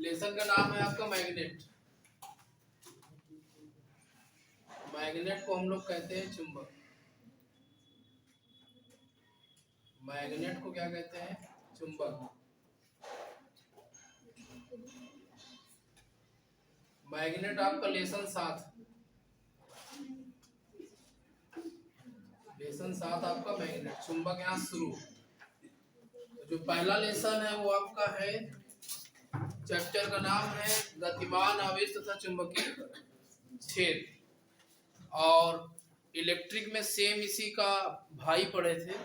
Lesson का नाम है आपका मैग्नेट। मैग्नेट को हम लोग कहते हैं चुंबक। मैग्नेट को क्या कहते हैं? चुंबक। मैग्नेट आपका लेसन 7। लेसन 7 आपका मैग्नेट। चुंबक यहाँ शुरू। तो जो पहला लेसन है वो आपका है, चैप्टर का नाम है गतिमान आवेश तथा चुंबकीय छेद। और इलेक्ट्रिक में सेम इसी का भाई पढ़े थे,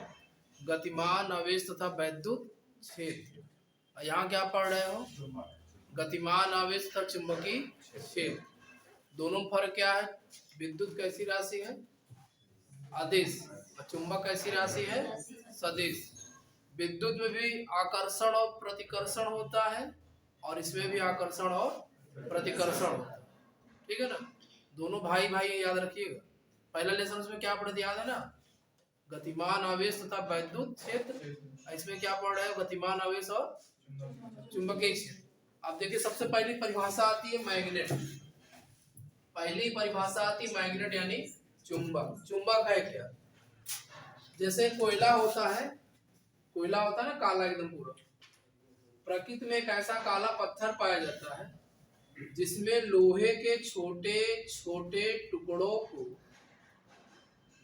गतिमान आवेश तथा वैद्युत छेद। यहाँ क्या पढ़ रहे हो? गतिमान आवेश तथा चुंबकीय छेद। दोनों में फर्क क्या है? विद्युत कैसी राशि है? अदिश। और चुंबक कैसी राशि है? सदिश। विद्युत में भी आकर्षण और प्रतिकर्षण होता है और इसमें भी आकर्षण और प्रतिकर्षण होता है। ठीक है ना? दोनों भाई भाई याद रखिएगा। पहला लेसन उसमें क्या पढ़े थे याद है ना? गतिमान आवेश तथा वैद्युत क्षेत्र। इसमें क्या पढ़ रहे हो? गतिमान आवेश और चुंबकीय क्षेत्र। अब देखिए सबसे पहली परिभाषा आती है मैग्नेट। पहली परिभाषा आती है मैग्नेट यानी चुंबक। चुंबक है क्या? जैसे कोयला होता है, कोयला होता है ना काला एकदम पूरा। प्रकृति में एक ऐसा काला पत्थर पाया जाता है जिसमें लोहे के छोटे छोटे टुकड़ों को,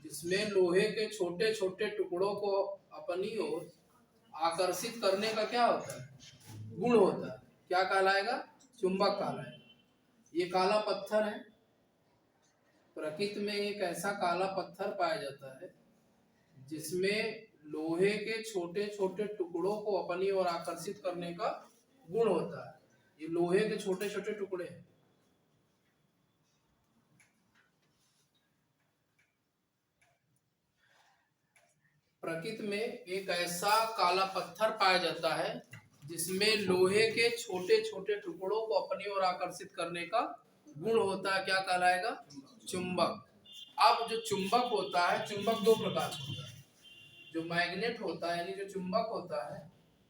जिसमें लोहे के छोटे छोटे टुकड़ों को अपनी ओर आकर्षित करने का क्या होता है? गुण होता है। क्या कहलाएगा? चुंबक कहलाएगा। ये काला पत्थर है। प्रकृति में एक ऐसा काला पत्थर पाया जाता है जिसमें लोहे के छोटे छोटे टुकड़ों को अपनी ओर आकर्षित करने का गुण होता है। ये लोहे के छोटे छोटे टुकड़े हैं। प्रकृति में एक ऐसा काला पत्थर पाया जाता है जिसमें लोहे के छोटे छोटे टुकड़ों को अपनी ओर आकर्षित करने का गुण होता है। क्या कहलाएगा? चुंबक। अब जो चुंबक होता है, चुंबक दो प्रकार का होता है। जो मैग्नेट होता है यानी जो चुंबक होता है,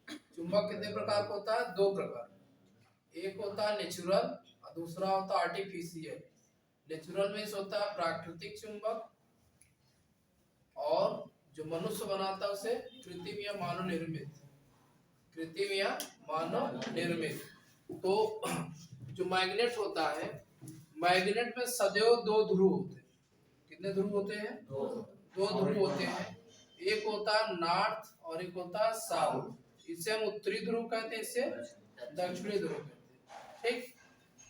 चुंबक कितने प्रकार का होता है? दो प्रकार। एक होता है नेचुरल और दूसरा होता है आर्टिफिशियल। नेचुरल में होता है प्राकृतिक चुंबक, और जो मनुष्य बनाता है उसे कृत्रिम या मानव निर्मित। कृत्रिम या मानव निर्मित। तो जो मैग्नेट होता है, मैग्नेट में सदैव दो ध्रुव होते हैं। कितने ध्रुव होते हैं? दो ध्रुव होते हैं। एक होता है नॉर्थ और एक होता है साउथ। इसे हम उत्तरी ध्रुव कहते हैं, इसे दक्षिणी ध्रुव कहते हैं। ठीक।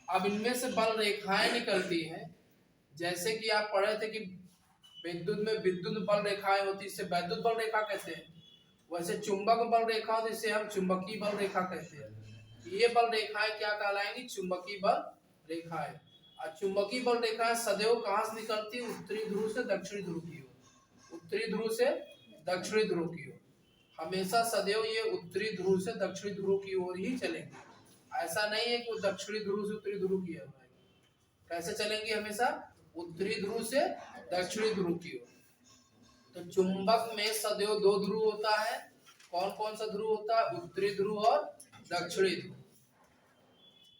अब इनमें से बल रेखाएं निकलती हैं। जैसे कि आप पढ़े थे कि विद्युत में विद्युत बल रेखाएं होती है, इसे वैद्युत बल रेखा कहते हैं। वैसे चुंबक बल रेखा होती है, इसे हम चुंबकीय बल रेखा कहते हैं। ये बल रेखाएं क्या कहलाएंगी? चुंबकीय बल रेखाएं। और चुंबकीय बल रेखाएं सदैव कहां से निकलती है? उत्तरी ध्रुव से दक्षिणी ध्रुव की ओर। उत्तरी ध्रुव से दक्षिणी ध्रुव की ओर। हमेशा सदैव ये उत्तरी ध्रुव से दक्षिणी ध्रुव की ओर ही चलेंगे। ऐसा नहीं है कि वो दक्षिणी ध्रुव से उत्तरी ध्रुव की ओर। कैसे चलेंगे? हमेशा उत्तरी ध्रुव से दक्षिणी ध्रुव की ओर। तो चुंबक में सदैव दो ध्रुव होता है। कौन कौन सा ध्रुव होता है? उत्तरी ध्रुव और दक्षिणी ध्रुव।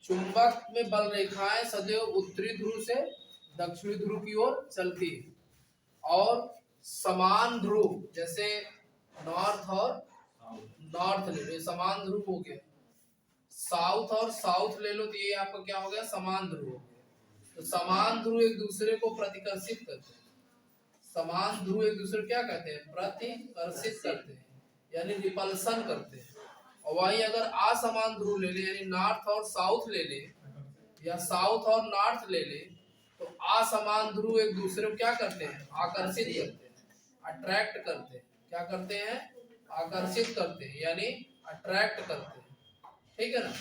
चुंबक में बल रेखाएं सदैव उत्तरी ध्रुव से दक्षिणी ध्रुव की ओर चलती है। और समान ध्रुव, जैसे नॉर्थ और नॉर्थ ले लो, ये समान ध्रुव हो गया। साउथ और साउथ ले लो तो ये आपका क्या हो गया? समान ध्रुव हो गया। तो समान ध्रुव एक दूसरे को प्रतिकर्षित करते हैं। समान ध्रुव एक दूसरे क्या कहते हैं? प्रतिकर्षित करते हैं, यानी रिपल्सन करते हैं। और वही अगर असमान ध्रुव ले ले, यानी नॉर्थ और साउथ ले ले या साउथ और नॉर्थ ले ले, तो असमान ध्रुव एक दूसरे को क्या करते हैं? आकर्षित करते हैं, अट्रैक्ट करते हैं। क्या करते हैं? आकर्षित करते हैं, यानी अट्रैक्ट करते हैं। ठीक है ना?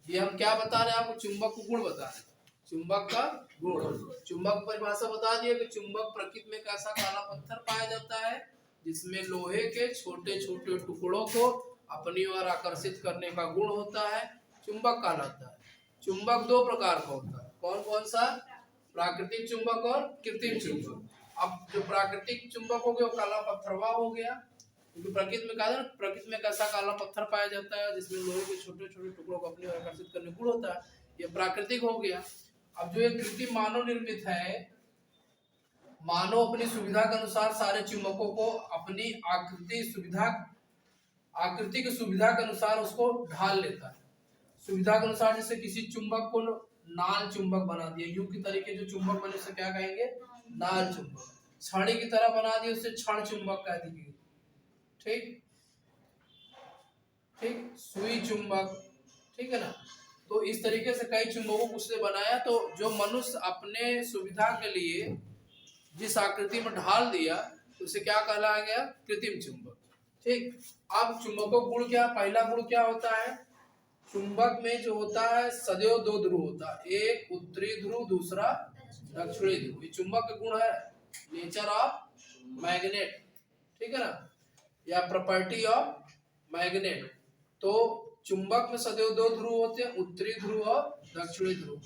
ये हम क्या बता रहे हैं आपको? चुंबक को गुण बता रहे हैं। चुंबक का गुण। चुंबक परिभाषा बता दिए कि चुंबक प्रकृति में कैसा काला पत्थर पाया जाता है जिसमें लोहे के छोटे छोटे टुकड़ों को अपनी ओर आकर्षित करने का गुण होता है। चुंबक कहलाता है। चुंबक दो प्रकार का होता है। कौन कौन सा? प्राकृतिक चुंबक और कृत्रिम चुंबक। अब जो प्राकृतिक चुंबक हो गया वो काला पत्थरवा हो गया, क्योंकि प्रकृति में कहा था ना, प्रकृति में एक ऐसा काला पत्थर पाया जाता है जिसमें लोहे के छोटे छोटे टुकड़ों को अपनी ओर आकर्षित करने गुण होता है। ये प्राकृतिक हो गया। अब जो ये कृत्रिम मानव निर्मित है, मानव अपनी सुविधा के अनुसार सारे चुंबकों को अपनी आकृति की सुविधा के अनुसार उसको ढाल लेता है। सुविधा के अनुसार जैसे किसी चुंबक को नाल चुंबक बना दिया, यूं की तरीके जो चुंबक बने उसे क्या कहेंगे? नाल चुंबक। छड़ी की तरह बना दिया उसे क्षण चुंबक कह देंगे। ठीक ठीक, सुई चुंबक, ठीक है ना। तो इस तरीके से कई चुंबकों को उसने बनाया। तो जो मनुष्य अपने सुविधा के लिए जिस आकृति में ढाल दिया उसे क्या कहलाया गया? कृत्रिम चुंबक। ठीक, अब चुंबकों का गुण क्या? पहला गुण क्या होता है? चुंबक में जो होता है सदैव दो ध्रुव होता है, एक उत्तरी ध्रुव, दूसरा दक्षिणी ध्रुव। ये चुंबक का गुण है, नेचर ऑफ मैग्नेट, ठीक है ना, या प्रॉपर्टी ऑफ मैग्नेट। तो चुंबक में सदैव दो ध्रुव होते हैं, उत्तरी ध्रुव और दक्षिणी ध्रुव।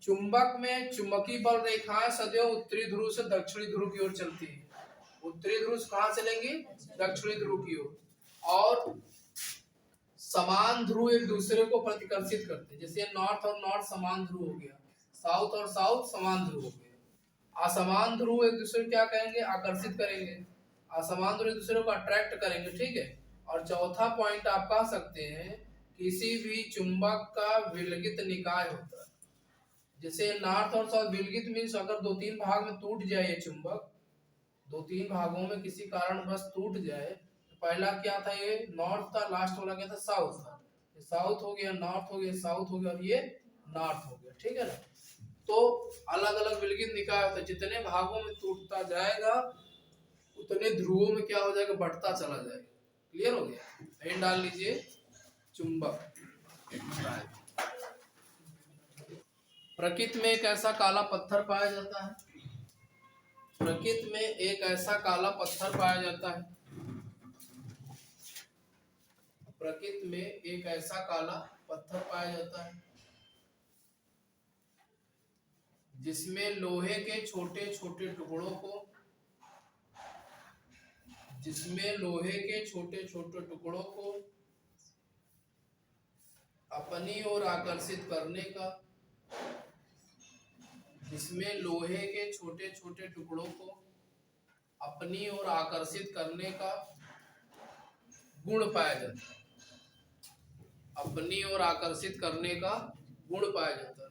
चुंबक में चुंबकीय बल रेखाएं सदैव उत्तरी ध्रुव से दक्षिणी ध्रुव की ओर चलती है। उत्तरी ध्रुव कहां चलेंगी? दक्षिणी ध्रुव की ओर। और समान ध्रुव एक दूसरे को प्रतिकर्षित करते हैं। जैसे नॉर्थ और नॉर्थ समान ध्रुव हो गया, साउथ और साउथ समान ध्रुव हो गया। असमान ध्रुव एक दूसरे को क्या कहेंगे? आकर्षित करेंगे। असमान ध्रुव एक दूसरे को अट्रैक्ट करेंगे, ठीक है। और चौथा पॉइंट आप कह सकते हैं, किसी भी चुंबक का विलगित निकाय होता है। जैसे नॉर्थ और साउथ, विलगित मीन्स अगर दो तीन भाग में टूट जाए ये चुंबक, दो तीन भागों में किसी कारण बस टूट जाए। पहला क्या था? ये नॉर्थ था, लास्ट वाला क्या था? साउथ था। साउथ हो गया, नॉर्थ हो गया, साउथ हो गया, और ये नॉर्थ हो गया, ठीक है ना। तो अलग अलग विलगित निकाय होता है। जितने भागों में टूटता जाएगा उतने ध्रुवों में क्या हो जाएगा? बढ़ता चला जाएगा। क्लियर हो गया? एंड डाल लीजिए चुंबक। प्रकृति में एक ऐसा काला पत्थर पाया जाता है, प्रकृति में एक ऐसा काला पत्थर पाया जाता है, प्रकृति में एक ऐसा काला पत्थर पाया जाता है जिसमें लोहे के छोटे छोटे टुकड़ों को, जिसमें लोहे के छोटे छोटे टुकड़ों को अपनी ओर आकर्षित करने का, जिसमें लोहे के छोटे छोटे टुकड़ों को अपनी ओर आकर्षित करने का गुण पाया जाता है, अपनी ओर आकर्षित करने का गुण पाया जाता है,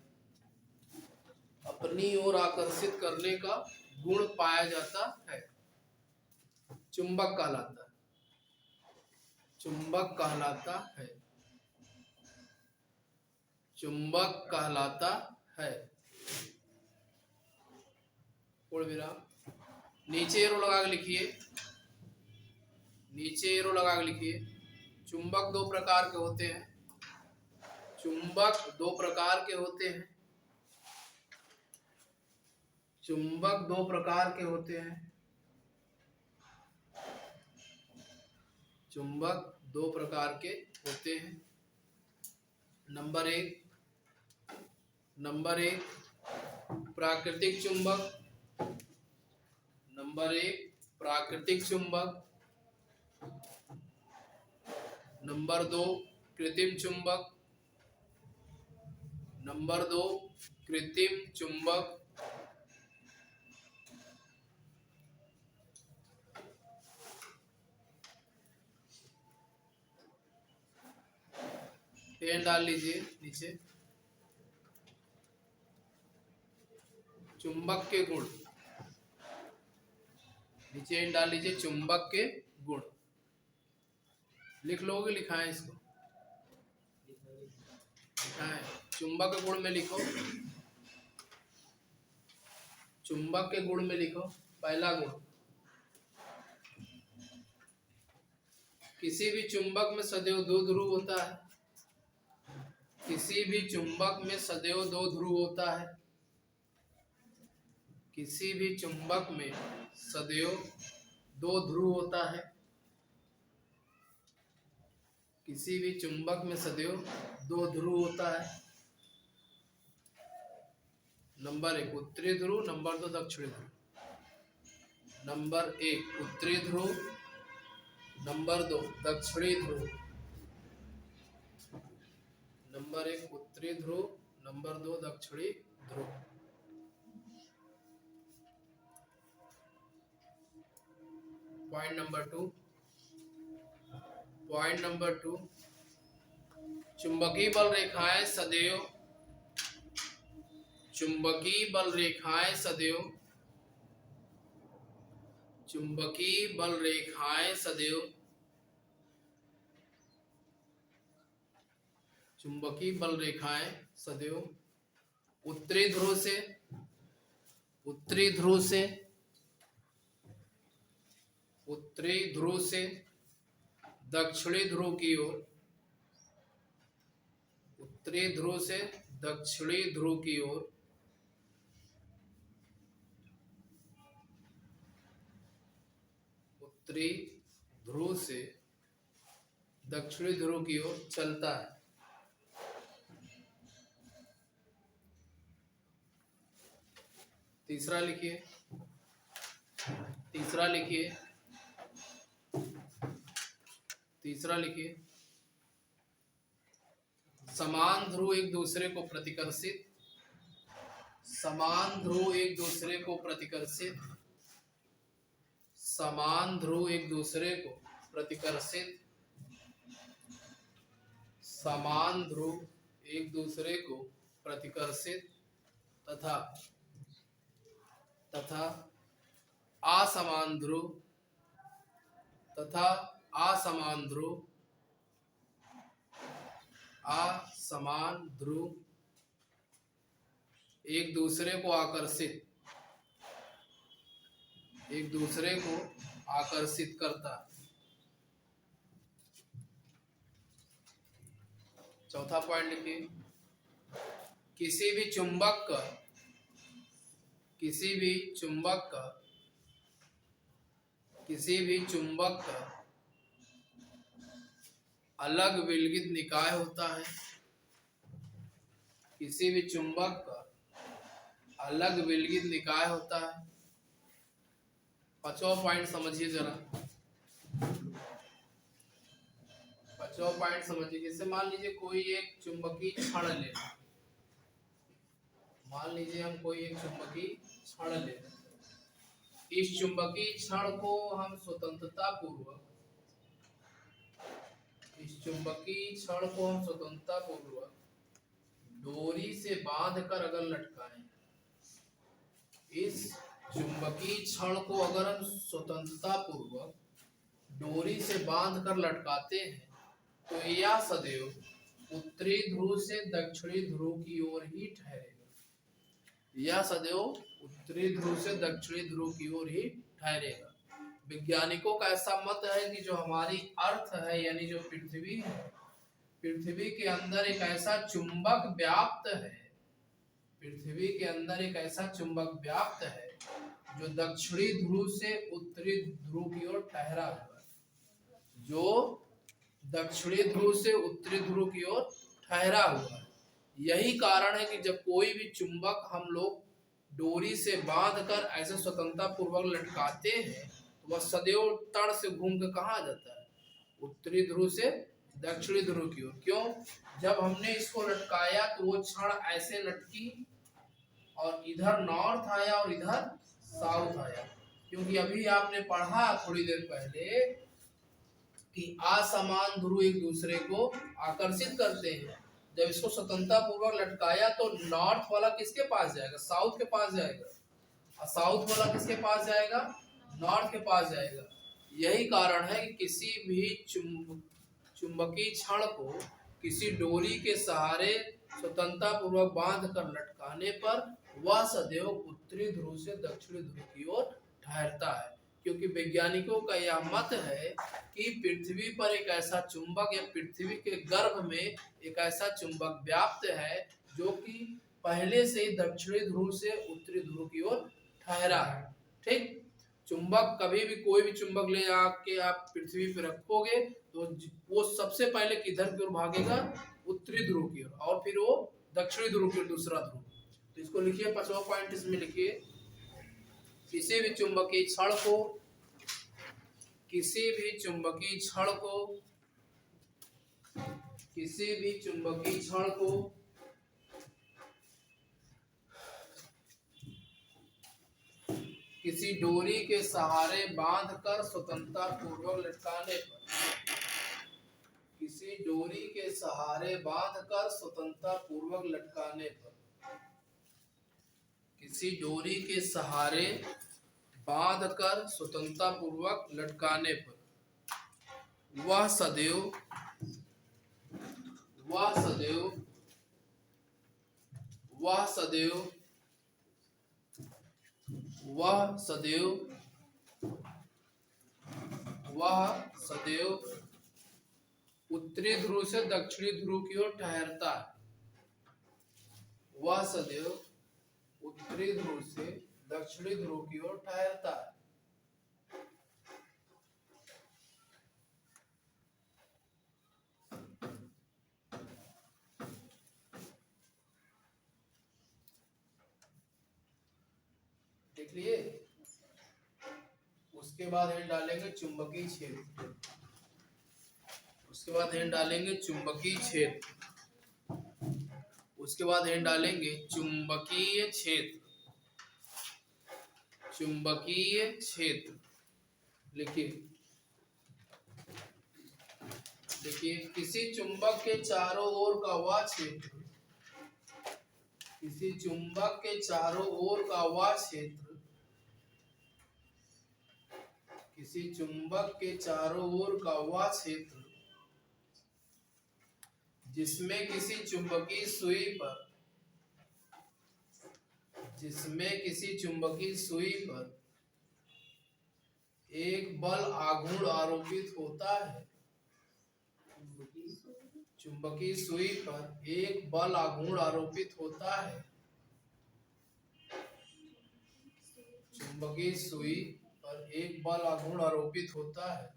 अपनी ओर आकर्षित करने का गुण पाया जाता है। चुंबक कहलाता है, चुंबक कहलाता है, चुंबक कहलाता है। नीचे एरो लगा के लिखिए, नीचे एरो लगा के लिखिए। चुंबक दो प्रकार के होते हैं, चुंबक दो प्रकार के होते हैं, चुंबक दो प्रकार के होते हैं, चुंबक दो प्रकार के होते हैं। नंबर एक प्राकृतिक चुंबक, नंबर एक प्राकृतिक चुंबक। नंबर दो कृत्रिम चुंबक, नंबर दो कृत्रिम चुंबक। पेन डाल लीजिए नीचे। चुंबक के गुण, नीचे डाल लीजिए चुंबक के गुण। लिख लोगे? लिखाएं इसको, लिखाएं। चुंबक के गुण में लिखो, चुंबक के गुण में लिखो। पहला गुण, किसी भी चुंबक में सदैव दो ध्रुव होता है, किसी भी चुंबक में सदैव दो ध्रुव होता है, किसी भी चुंबक में सदैव दो ध्रुव होता है, किसी भी चुंबक में सदैव दो ध्रुव होता है। नंबर एक उत्तरी ध्रुव, नंबर दो दक्षिणी ध्रुव। नंबर एक उत्तरी ध्रुव, नंबर 2 दक्षिणी ध्रुव, नंबर 1 उत्तरी ध्रुव, नंबर 2 दक्षिणी ध्रुव। पॉइंट नंबर 2 चुंबकीय बल रेखाएं सदैव, चुंबकीय बल रेखाएं सदैव, चुंबकीय बल रेखाएं सदैव, चुंबकीय बल रेखाएं सदैव उत्तरी ध्रुव से, उत्तरी ध्रुव से, उत्तरी ध्रुव से दक्षिणी ध्रुव की ओर, उत्तरी ध्रुव से दक्षिणी ध्रुव की ओर, उत्तरी ध्रुव से दक्षिणी ध्रुव की ओर चलता है। तीसरा लिखिए, तीसरा लिखिए, तीसरा लिखिए, समान ध्रुव एक दूसरे को प्रतिकर्षित, समान ध्रुव एक दूसरे को प्रतिकर्षित, समान ध्रुव एक दूसरे को प्रतिकर्षित, समान ध्रुव एक दूसरे को प्रतिकर्षित तथा तथा असमान ध्रुव, तथा असमान ध्रुव, असमान ध्रुव एक दूसरे को आकर्षित, एक दूसरे को आकर्षित करता है। चौथा पॉइंट लिखिए, किसी भी चुंबक का, किसी भी चुंबक का, किसी भी चुंबक का अलग विलगित निकाय होता है, किसी भी चुंबक का अलग विलगित निकाय होता है। पांचवा पॉइंट समझिए जरा, पांचवा पॉइंट समझिए। जैसे मान लीजिए कोई एक चुंबकीय क्षण ले, मान लीजिए हम कोई एक चुंबकीय क्षण ले, इस चुंबकीय क्षण को हम स्वतंत्रता पूर्वक, इस चुंबकीय क्षण को हम स्वतंत्रता पूर्वक डोरी से बांधकर अगर लटकाएं, इस चुंबकीय क्षण को अगर हम स्वतंत्रता पूर्वक डोरी से बांधकर लटकाते हैं तो यह सदैव उत्तरी ध्रुव से दक्षिणी ध्रुव की ओर ही ठहरेगा, यह सदैव उत्तरी ध्रुव से दक्षिणी ध्रुव की ओर ही ठहरेगा। वैज्ञानिकों का ऐसा मत है कि जो हमारी अर्थ है यानी जो पृथ्वी है, पृथ्वी के अंदर एक ऐसा चुंबक व्याप्त है, पृथ्वी के अंदर एक ऐसा चुंबक व्याप्त है जो दक्षिणी ध्रुव से उत्तरी ध्रुव की ओर ठहरा हुआ है, जो दक्षिणी ध्रुव से उत्तरी ध्रुव की ओर ठहरा हुआ है। यही कारण है कि जब कोई भी चुंबक हम लोग डोरी से बांधकर ऐसे स्वतंत्रता पूर्वक लटकाते हैं तो वह सदैव तड़ से घूम कर कहाँ जाता है, उत्तरी ध्रुव से दक्षिणी ध्रुव की ओर। क्यों? जब हमने इसको लटकाया तो वो क्षण ऐसे लटकी और इधर नॉर्थ आया और इधर साउथ आया, क्योंकि अभी आपने पढ़ा थोड़ी देर पहले कि असमान ध्रुव एक दूसरे को आकर्षित करते हैं। जब इसको स्वतंत्रता पूर्वक लटकाया तो नॉर्थ वाला किसके पास जाएगा, साउथ के पास जाएगा, और साउथ वाला किसके पास जाएगा, नॉर्थ के पास जाएगा। यही कारण है कि किसी भी चुंबकीय क्षण को किसी डोरी के सहारे स्वतंत्रता पूर्वक बांध कर लटकाने पर वह सदैव उत्तरी ध्रुव से दक्षिणी ध्रुव की ओर ठहरता है, क्योंकि वैज्ञानिकों का यह मत है कि पृथ्वी पर एक ऐसा चुंबक या पृथ्वी के गर्भ में एक ऐसा चुंबक व्याप्त है जो कि पहले से ही दक्षिणी ध्रुव से उत्तरी ध्रुव की ओर ठहरा है। ठीक, चुंबक कभी भी कोई भी चुंबक ले आके आप पृथ्वी पे रखोगे तो वो सबसे पहले किधर की ओर भागेगा, उत्तरी ध्रुव की ओर, और फिर वो दक्षिणी ध्रुव की ओर दूसरा ध्रुव। तो इसको लिखिए, पांचवा पॉइंट इसमें लिखिए, किसी भी चुंबकीय क्षण को, किसी भी चुंबकीय छड़ को किसी डोरी के सहारे बांधकर स्वतंत्रता पूर्वक लटकाने पर किसी डोरी के सहारे बांधकर स्वतंत्रता पूर्वक लटकाने पर किसी डोरी के सहारे बांधकर स्वतंत्रता पूर्वक लटकाने पर वह सदैव उत्तरी ध्रुव से दक्षिणी ध्रुव की ओर ठहरता है। वह सदैव उत्तरी ध्रुव से दक्षिणी ध्रुव की ओर ठहरता है। देख लिए। उसके बाद हम डालेंगे चुंबकीय क्षेत्र। उसके बाद हम डालेंगे चुंबकीय क्षेत्र। उसके बाद हम डालेंगे चुंबकीय क्षेत्र। चुंबकीय क्षेत्र लिखिए। देखिए, किसी चुंबक के चारों ओर का वह क्षेत्र, किसी चुंबक के चारों ओर का वह क्षेत्र, किसी चुंबक के चारों ओर का वह क्षेत्र जिसमें किसी चुंबकीय सुई पर एक बल आघूर्ण आरोपित होता है। चुंबकीय सुई पर एक बल आघूर्ण आरोपित होता है। चुंबकीय सुई पर एक बल आघूर्ण आरोपित होता है,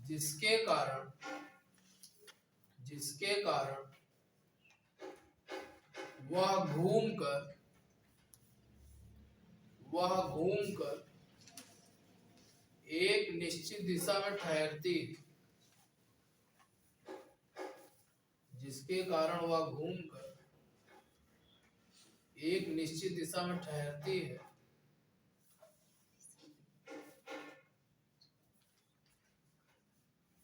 जिसके कारण वह घूमकर एक निश्चित दिशा में ठहरती है। जिसके कारण वह घूमकर एक निश्चित दिशा में ठहरती है।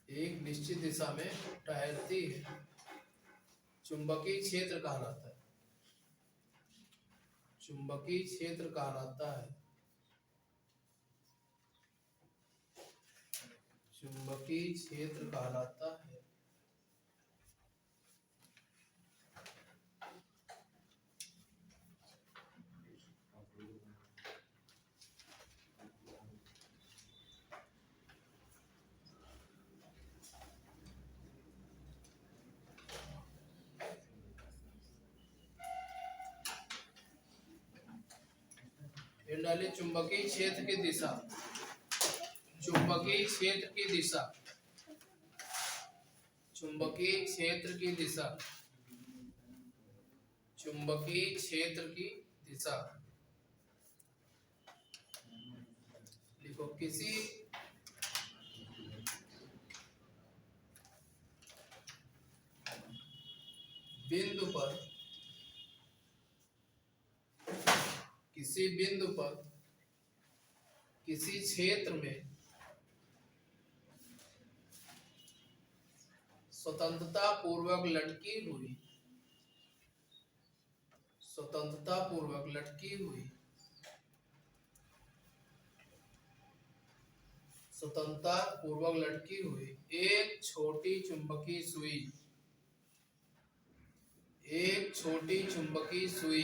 एक निश्चित दिशा में ठहरती है, चुंबकीय क्षेत्र कहलाता है। चुंबकीय क्षेत्र कहलाता है। चुंबकीय क्षेत्र कहलाता है। डालिए चुंबकीय क्षेत्र की दिशा। चुंबकीय क्षेत्र की दिशा। चुंबकीय क्षेत्र की दिशा। चुंबकीय क्षेत्र की दिशा लिखो। किसी बिंदु पर किसी क्षेत्र में स्वतंत्रता पूर्वक लटकी हुई एक छोटी चुंबकीय सुई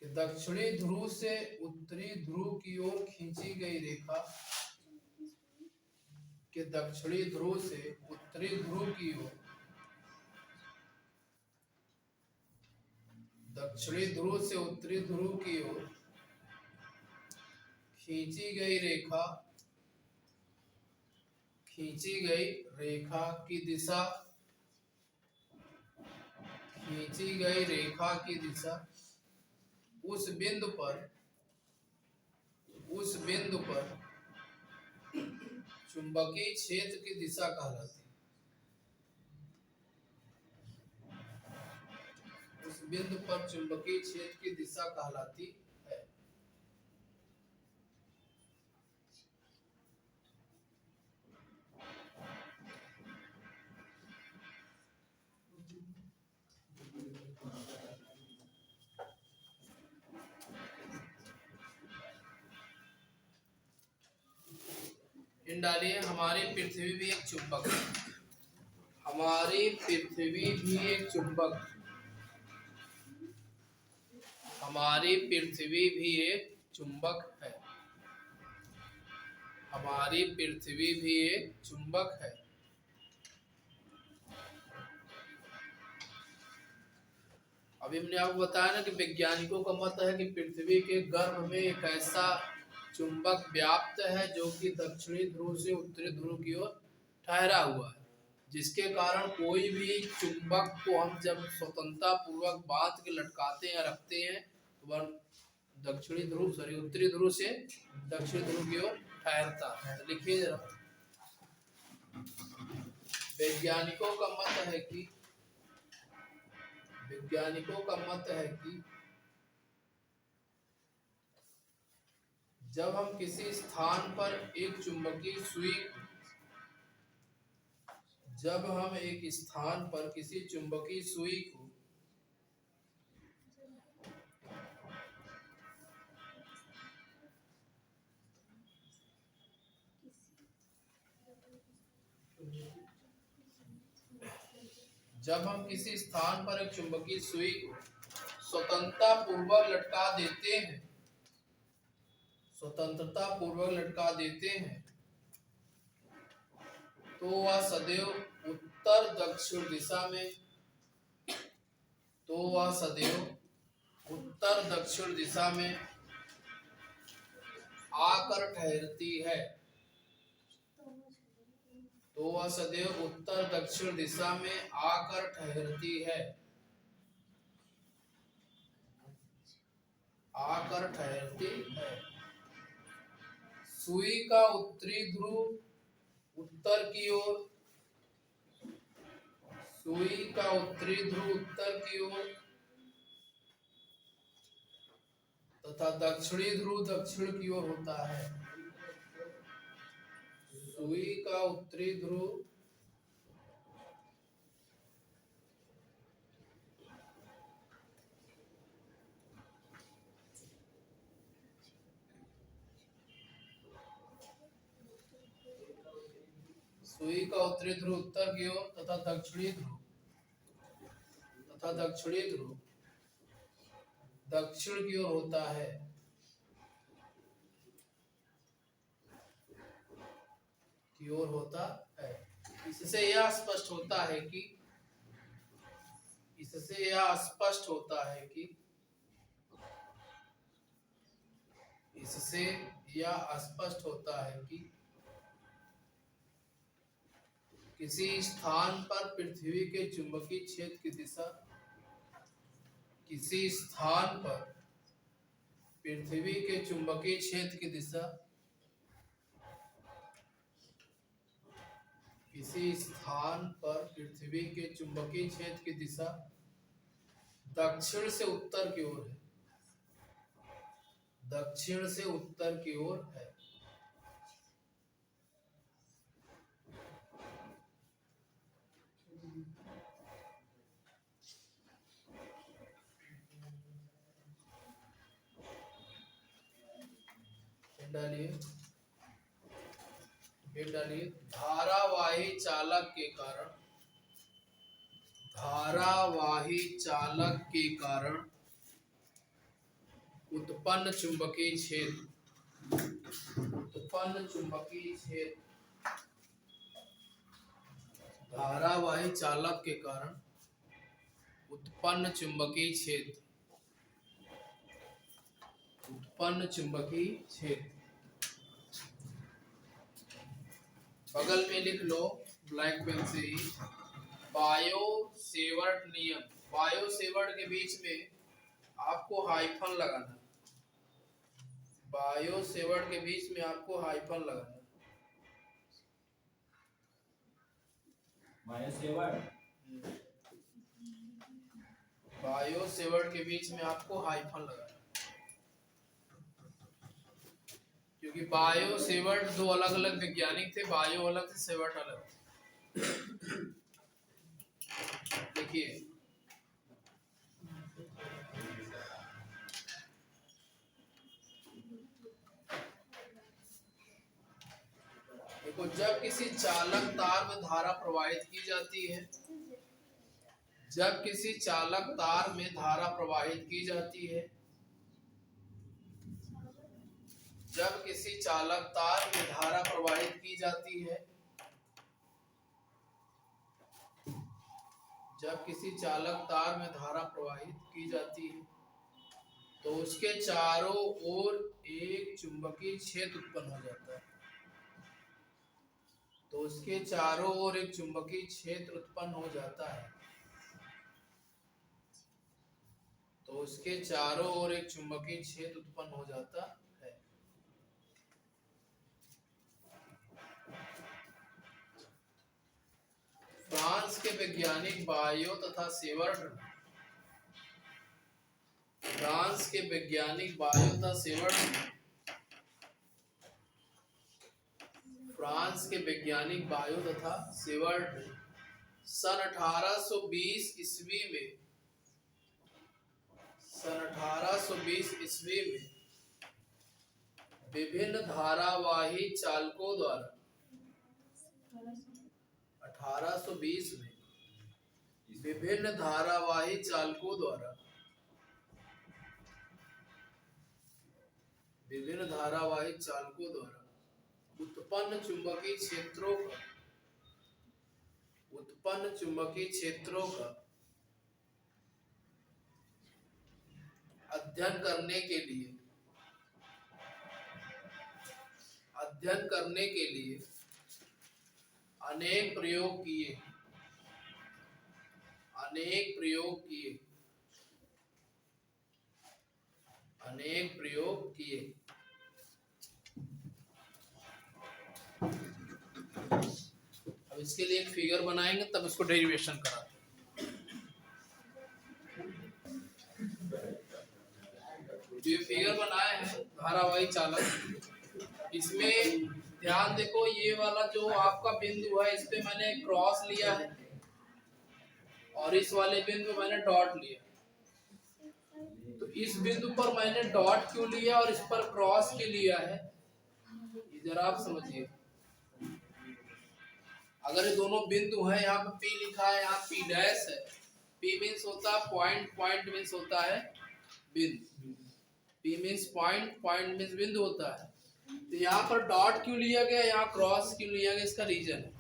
के दक्षिणी ध्रुव से उत्तरी ध्रुव की ओर खींची गई रेखा के दक्षिणी ध्रुव से उत्तरी ध्रुव की ओर खींची गई रेखा की दिशा उस बिंदु पर उस बिंदु पर चुंबकीय क्षेत्र की दिशा कहलाती है। उस बिंदु पर चुंबकीय क्षेत्र की दिशा कहलाती है। इन डालिए, हमारी पृथ्वी भी एक चुंबक है। हमारी पृथ्वी भी एक चुंबक। हमारी पृथ्वी भी एक चुंबक है। हमारी पृथ्वी भी एक चुंबक है। अभी हमने आपको बताया ना कि वैज्ञानिकों का मत है कि पृथ्वी के गर्भ में एक ऐसा चुंबक व्याप्त है जो कि दक्षिणी ध्रुव से उत्तरी ध्रुव की ओर ठहरा हुआ है, जिसके कारण कोई भी चुंबक को हम जब स्वतंत्रता पूर्वक बांध के लटकाते हैं, रखते हैं, तो वह उत्तरी ध्रुव से दक्षिणी ध्रुव की ओर ठहरता है। तो लिखिए जरा, वैज्ञानिकों का मत है कि जब हम किसी स्थान पर एक चुंबकीय सुई किसी चुंबकीय सुई को स्वतंत्रता पूर्वक लटका देते हैं, तो वह सदैव उत्तर दक्षिण दिशा में आकर ठहरती है। तो वह सदैव उत्तर दक्षिण दिशा में आकर ठहरती है। सुई का उत्तरी ध्रुव उत्तर की ओर तथा दक्षिणी ध्रुव दक्षिण की ओर होता है। सुई का उत्तरी ध्रुव उत्तर की ओर तथा दक्षिणी ध्रुव दक्षिण की ओर होता है। इससे यह स्पष्ट होता है कि किसी स्थान पर पृथ्वी के चुंबकीय क्षेत्र की दिशा किसी स्थान पर पृथ्वी के चुंबकीय क्षेत्र की दिशा दक्षिण से उत्तर की ओर है। डालिए, धारावाही चालक के कारण उत्पन्न चुंबकीय क्षेत्र धारावाही चालक के कारण उत्पन्न चुंबकीय क्षेत्र बगल में लिख लो ब्लैक पेन से ही, बायो-सेवर्ट नियम। बायो-सेवर्ट के बीच में आपको हाइफन लगाना। बायो सेवर्ट के बीच में आपको हाइफन लगाना। बायो सेवर्ट के बीच में आपको हाइफन लगाना, क्योंकि बायो सेवर्ट दो अलग अलग वैज्ञानिक थे, बायो अलग थे, सेवर्ट अलग थे। देखिए देखो, जब किसी चालक तार में धारा प्रवाहित की जाती है, जब किसी चालक तार में धारा प्रवाहित की जाती है, जब किसी चालक तार में धारा प्रवाहित की जाती है, जब किसी चालक तार में धारा प्रवाहित की जाती है, तो उसके चारों ओर एक चुंबकीय क्षेत्र उत्पन्न हो जाता है। तो उसके चारों ओर एक चुंबकीय क्षेत्र उत्पन्न हो जाता है। तो उसके चारों ओर एक चुंबकीय क्षेत्र उत्पन्न हो जाता है। फ्रांस के वैज्ञानिक बायो तथा सेवर्ट, फ्रांस के वैज्ञानिक बायो तथा सेवर्ट, फ्रांस के वैज्ञानिक बायो तथा सेवर्ट सन 1820 ईस्वी में, सन 1820 ईस्वी में विभिन्न धारावाही चालकों द्वारा, 1820 में विभिन्न धारावाही चालकों द्वारा, विभिन्न धारावाही चालकों द्वारा उत्पन्न चुंबकीय क्षेत्रों का, उत्पन्न चुंबकीय क्षेत्रों का अध्ययन करने के लिए, अध्ययन करने के लिए अनेक प्रयोग किए, अनेक प्रयोग किए, अनेक प्रयोग किए। अब इसके लिए एक फिगर बनाएंगे, तब इसको डेरिवेशन कराते हैं। जो ये फिगर बनाए हैं धारावाही चालक, इसमें ध्यान देखो, ये वाला जो आपका बिंदु है, इस पे मैंने क्रॉस लिया है और इस वाले बिंदु पे मैंने डॉट लिया। तो इस बिंदु पर मैंने डॉट क्यों लिया और इस पर क्रॉस क्यों लिया है, ये जरा आप समझिए। अगर ये दोनों बिंदु हैं, यहाँ पे P लिखा है, यहाँ P डैश है, P मीन्स होता है पॉइंट, पॉइंट मीन्स होता है बिंदु, P means point, point means बिंदु होता है। तो यहाँ पर डॉट क्यों लिया गया, यहाँ क्रॉस क्यों लिया गया, इसका रीजन है।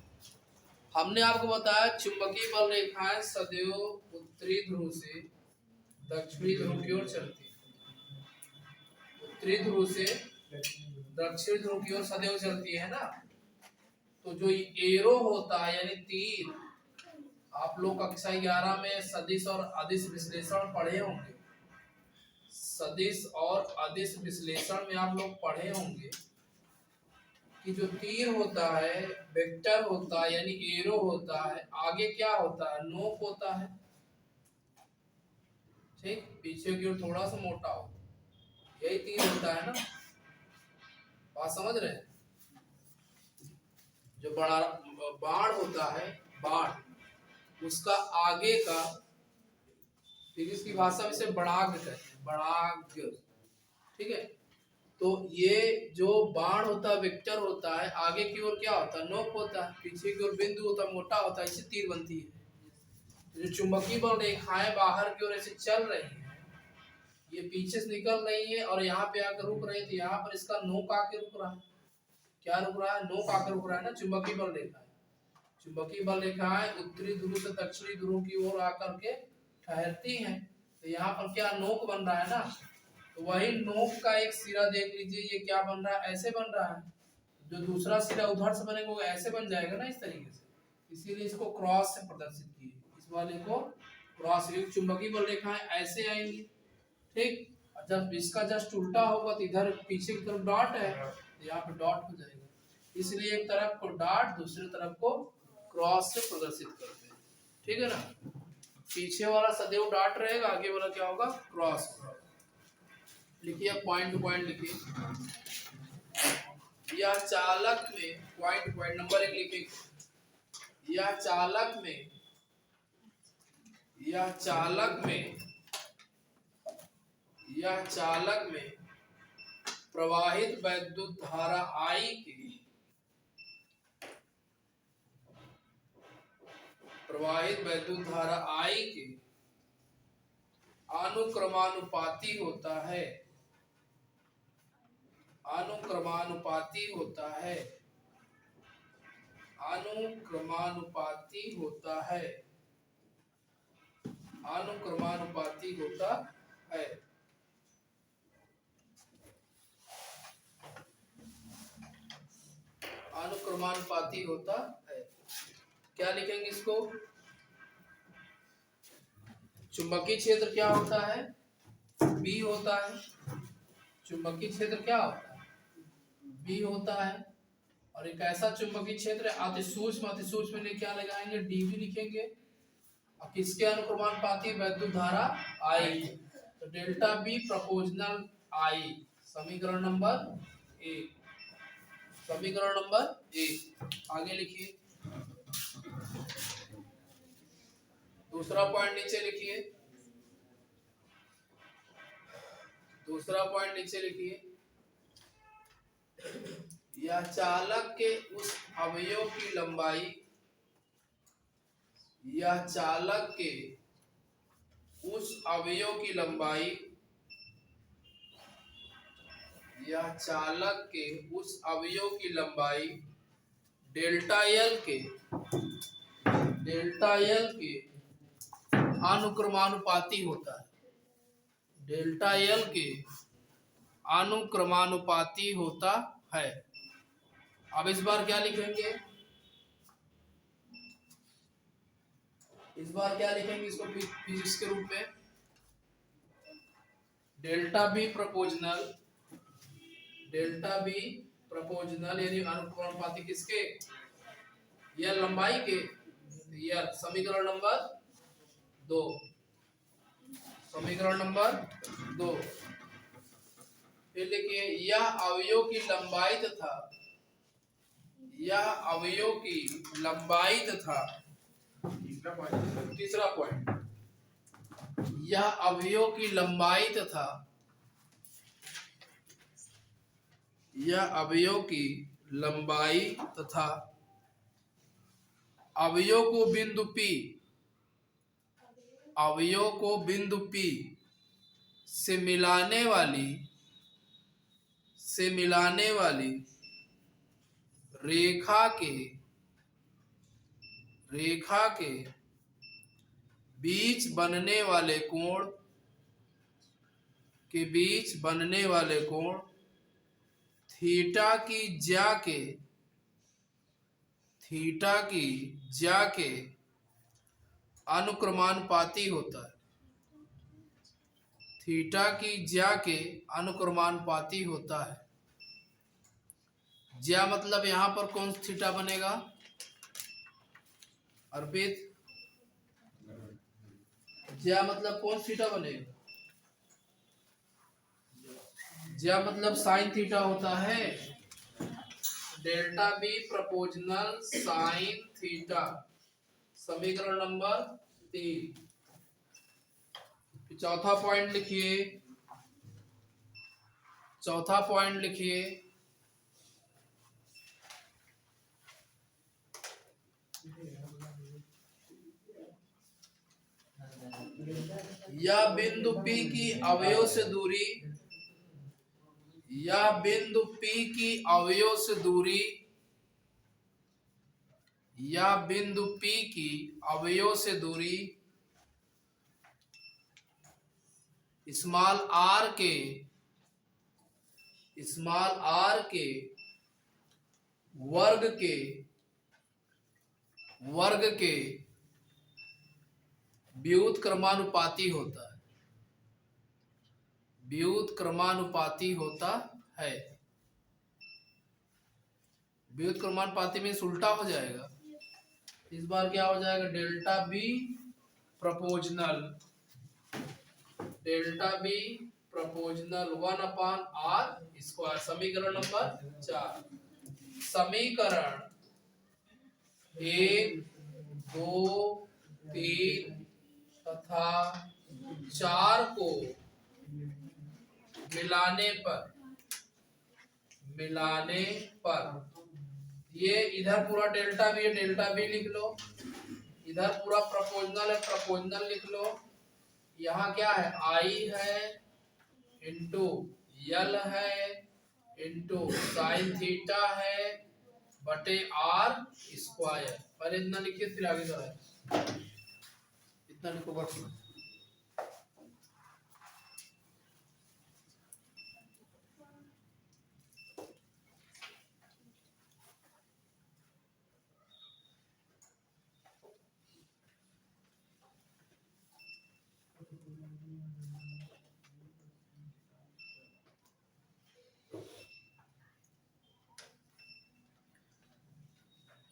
हमने आपको बताया चुंबकीय बल रेखाएं सदैव उत्तरी ध्रुव से दक्षिणी ध्रुव की ओर चलती है, उत्तरी ध्रुव से दक्षिण ध्रुव की ओर सदैव चलती है ना। तो जो एरो होता है यानी तीर, आप लोग कक्षा 11 में सदिश और अदिश विश्लेषण पढ़े होंगे, सदिश और अदिश विश्लेषण में आप लोग पढ़े होंगे कि जो तीर होता है, वेक्टर होता है यानी एरो होता है, आगे क्या होता है, नोक होता है, ठीक, पीछे की ओर थोड़ा सा मोटा हो, यही तीर होता है ना। बात समझ रहे हैं। जो बड़ा बाण होता है, बाण, उसका आगे का, फिर इसकी भाषा में से बड़ाग कहते हैं, बड़ाग, ठीक है। तो ये जो बाण होता है, वेक्टर होता है, आगे की ओर क्या होता है, नोक होता है, पीछे की ओर बिंदु होता है, मोटा होता है, इससे तीर बनती है। जो चुंबकीय बल रेखाएं बाहर की ओर ऐसे चल रही हैं, ये पीछे से निकल रही है और यहाँ पे आकर रुक रही है, तो यहाँ पर इसका नोक आके रुक रहा है। क्या रुक रहा है, नोक आकर रुक रहा है ना। चुंबकीय बल रेखाएं, चुंबकीय बल रेखाएं उत्तरी ध्रुव से दक्षिणी ध्रुव की ओर आकर के ठहरती हैं, तो यहाँ पर क्या नोक बन रहा है ना। तो वही नोक का एक सिरा देख लीजिए, ये क्या बन रहा है, ऐसे बन रहा है। जो दूसरा सिरा उधर से बनेगा वो ऐसे बन जाएगा ना, इस तरीके से। इसीलिए इसको क्रॉस से प्रदर्शित किए, इस वाले को क्रॉस। चुंबकीय बल रेखाएं ऐसे आएंगी, ठीक। जब इसका जस्ट उल्टा होगा तो इधर पीछे की तरफ डॉट है, तो यहाँ पे डॉट हो जाएगा। इसलिए एक तरफ को डॉट, दूसरी तरफ को क्रॉस से प्रदर्शित करते हैं। ठीक है ना, पीछे वाला सदैव डॉट रहेगा, आगे वाला क्या होगा, क्रॉस। लिखिए, पॉइंट टू पॉइंट लिखिए। यह चालक में, पॉइंट पॉइंट नंबर 1 लिखेंगे। यह चालक में, यह चालक में, यह चालक में प्रवाहित वैद्युत धारा I की, प्रवाहित वैद्युत धारा I के अनुक्रमानुपाती होता है, अनुक्रमानुपाती होता है, अनुक्रमानुपाती होता है, अनुक्रमानुपाती होता है। अनुक्रमानुपाती होता है। क्या लिखेंगे इसको? चुंबकीय क्षेत्र क्या होता है? B होता है। चुंबकीय क्षेत्र क्या होता है? B होता है। और एक ऐसा चुंबकीय क्षेत्र अति सूक्ष्म में क्या लगाएंगे? dB लिखेंगे। अब किसके अनुक्रमानुपाती? वैद्युत धारा I। तो डेल्टा B प्रोपोर्शनल I। समीकरण नंबर 1, समीकरण नंबर 1। आगे लिखिए, दूसरा पॉइंट नीचे लिखिए, दूसरा पॉइंट नीचे लिखिए। यह चालक के उस अवयव की लंबाई, यह चालक के उस अवयव की लंबाई, यह चालक के उस अवयव की लंबाई डेल्टा L के, डेल्टा L के अनुक्रमानुपाती होता है। डेल्टा L के अनुक्रमानुपाती होता है। अब इस बार क्या लिखेंगे? इस बार क्या लिखेंगे इसको फिजिक्स के रूप में? Delta B proportional, delta B proportional यानी अनुक्रमानुपाती किसके? यह लंबाई के, यह समीकरण नंबर 2, समीकरण नंबर 2। फिर देखिए, यह अवयव की लंबाई तथा, यह अवयव की लंबाई तथा, तीसरा पॉइंट, यह अवयव की लंबाई तथा, यह अवयव की लंबाई तथा अवयव को बिंदु P, अवयव को बिंदु P से मिलाने वाली, से मिलाने वाली रेखा के, रेखा के बीच बनने वाले कोण, के बीच बनने वाले कोण थीटा की ज्या के, थीटा की ज्या के अनुक्रमानुपाती होता है। थीटा की ज्या के अनुक्रमानुपाती होता है। ज्या मतलब यहां पर कौन सा थीटा बनेगा अर्पित? ज्या मतलब कौन सा थीटा बनेगा? ज्या मतलब साइन थीटा होता है। Delta B proportional sine theta, समीकरण नंबर 3। चौथा पॉइंट लिखिए, चौथा पॉइंट लिखिए, यह बिंदु P की अवयव से दूरी, यह बिंदु P की अवयव से दूरी, यह बिंदु P की अवयव से दूरी स्मॉल r के, स्मॉल r के वर्ग के, वर्ग के व्युत्क्रमानुपाती होता है। व्युत्क्रमानुपाती होता है। व्युत्क्रमानुपाती में उल्टा हो जाएगा। इस बार क्या हो जाएगा, delta B proportional, delta B proportional 1/r²। समीकरण नंबर 4। समीकरण 1, 2, 3 तथा 4 को मिलाने पर ये इधर पूरा डेल्टा बी है, डेल्टा बी लिख लो, इधर पूरा प्रोपोर्शनल है, प्रोपोर्शनल लिख लो। यहाँ क्या है, आई है इंटू यल है इंटू साइन थीटा है बटे r²। पहले इतना लिखिए फिर आगे बढ़ाए। इतना लिखो बस।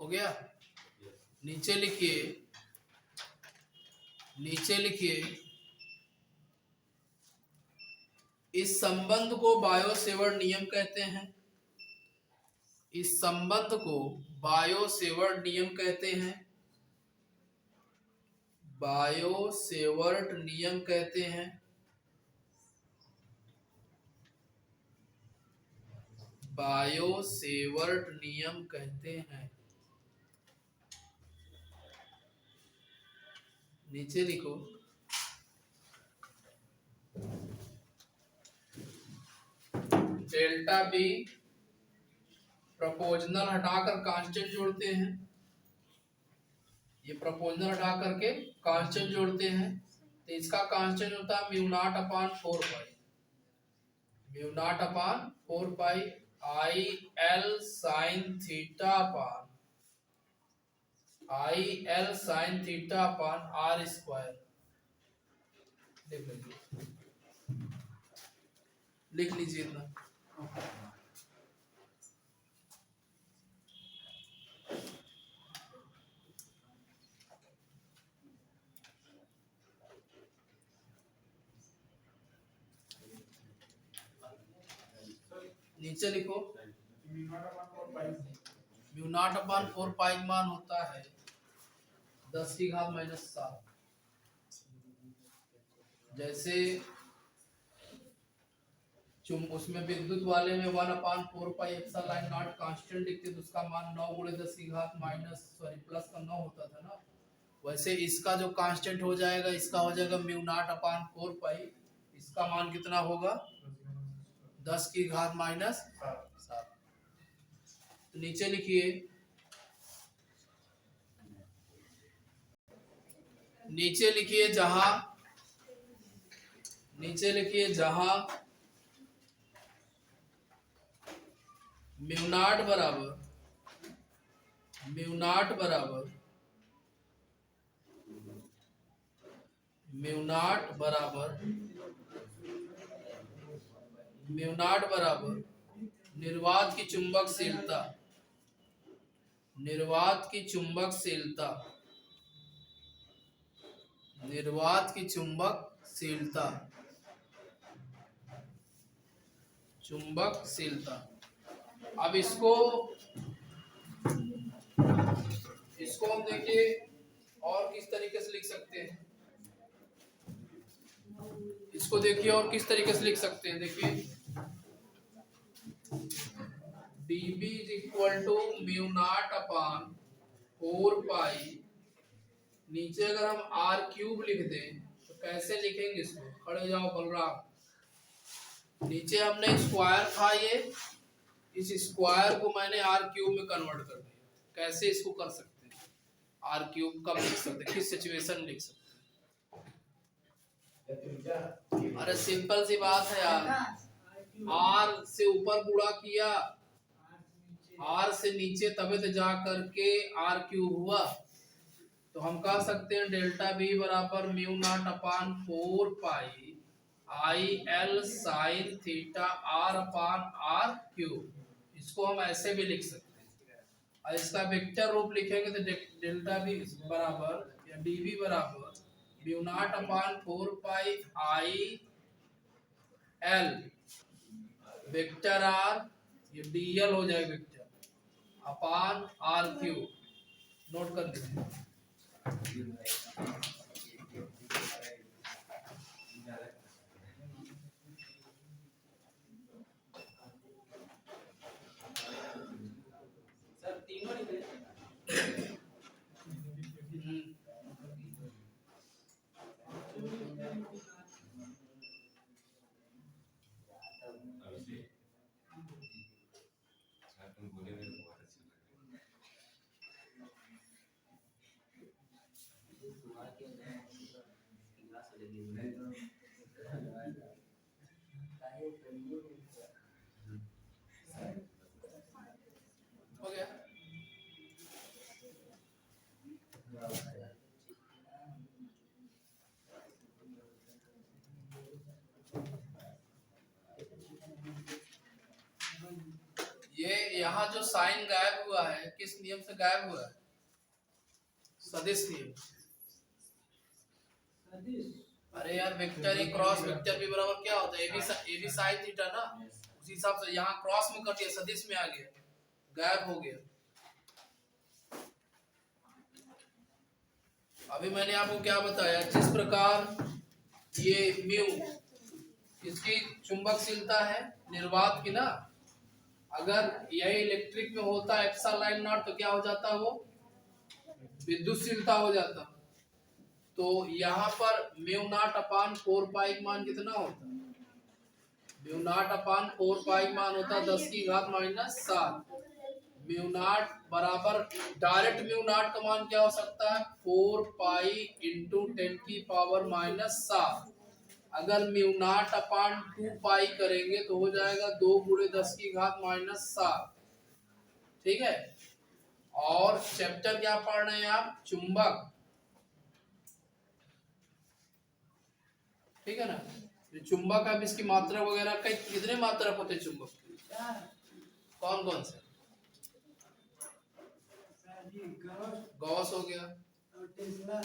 हो गया। नीचे लिखिए इस संबंध को बायो-सेवर्ट नियम कहते हैं। इस संबंध को बायो-सेवर्ट नियम कहते हैं। बायो-सेवर्ट नियम कहते हैं। बायो-सेवर्ट नियम कहते हैं। नीचे लिखो डेल्टा बी प्रोपोर्शनल हटाकर कांस्टेंट जोड़ते हैं। ये प्रोपोर्शनल हटा करके कांस्टेंट जोड़ते हैं तो इसका कांस्टेंट होता है μ0/4 μ0/4 I L sine theta upon r²। लिख लीजिए इतना। नीचे लिखो μ0/4 मान होता है 10⁻⁻7। जैसे उसमें विद्युत वाले में 1/4πε0 कांस्टेंट लिखते तो उसका मान 9 × 10⁻+ का 9 होता था ना। वैसे इसका जो कांस्टेंट हो जाएगा, इसका हो जाएगा μ0/4π। इसका मान कितना होगा, 10⁻⁷। तो नीचे लिखिए जहां म्यू0 बराबर निर्वात की चुंबकशीलता अब इसको हम देखिए और किस तरीके से लिख सकते हैं। देखिए dB = μ0/4π। नीचे अगर हम r³ लिख दें तो कैसे लिखेंगे इसको, खड़े जाओ बलराम। नीचे हमने स्क्वायर था, ये इस स्क्वायर को मैंने r³ में कन्वर्ट कर दिया। कैसे इसको कर सकते हैं, r³ कब लिख सकते हैं, किस सिचुएशन लिख सकते हैं। अरे सिंपल सी बात है यार, r से ऊपर गुणा किया, r से नीचे तबे तो जा करके r³ हुआ। तो हम कह सकते हैं डेल्टा बी बराबर μ0/4π I L sine theta R upon R cube. इसको हम ऐसे भी लिख सकते हैं, और इसका वेक्टर रूप लिखेंगे तो डेल्टा भी बराबर या डी भी बराबर mu naught upon 4 pi I L vector R, ये डी एल हो जाएगा vector upon R cube. Note कर लीजिए। हो गया। ये यहाँ जो साइन गायब हुआ है किस नियम से गायब हुआ है? सदिश नियम। अरे यार vector A cross vector B बराबर क्या होता है? ए बी साइन थीटा ना, उसी हिसाब से यहाँ क्रॉस में कट गया, सदिश में आ गया, गायब हो गया। अभी मैंने आपको क्या बताया, जिस प्रकार ये म्यू इसकी चुंबकशीलता है निर्वात की ना, अगर यही इलेक्ट्रिक में होता एप्सिलॉन नॉट तो क्या हो जाता, वो विद्युतशीलता हो जाता। तो यहाँ पर म्यू नॉट अपान 4 पाई मान कितना होता? म्यू नॉट अपान 4 पाई मान होता 10 की घात -7। म्यू नॉट बराबर डायरेक्ट म्यू नॉट का मान क्या हो सकता है? 4 पाई इंटू 10 की पावर -7। अगर म्यू नॉट अपान 2 पाई करेंगे तो हो जाएगा 2 गुणे 10 की घात -7। ठीक है। और चैप्टर क्या पढ़ रहे हैं आप? चुंबक। ठीक है ना। चुंबक, अब इसकी मात्रा वगैरह कितने मात्रक होते हैं चुंबक? कौन कौन से? गॉस हो गया,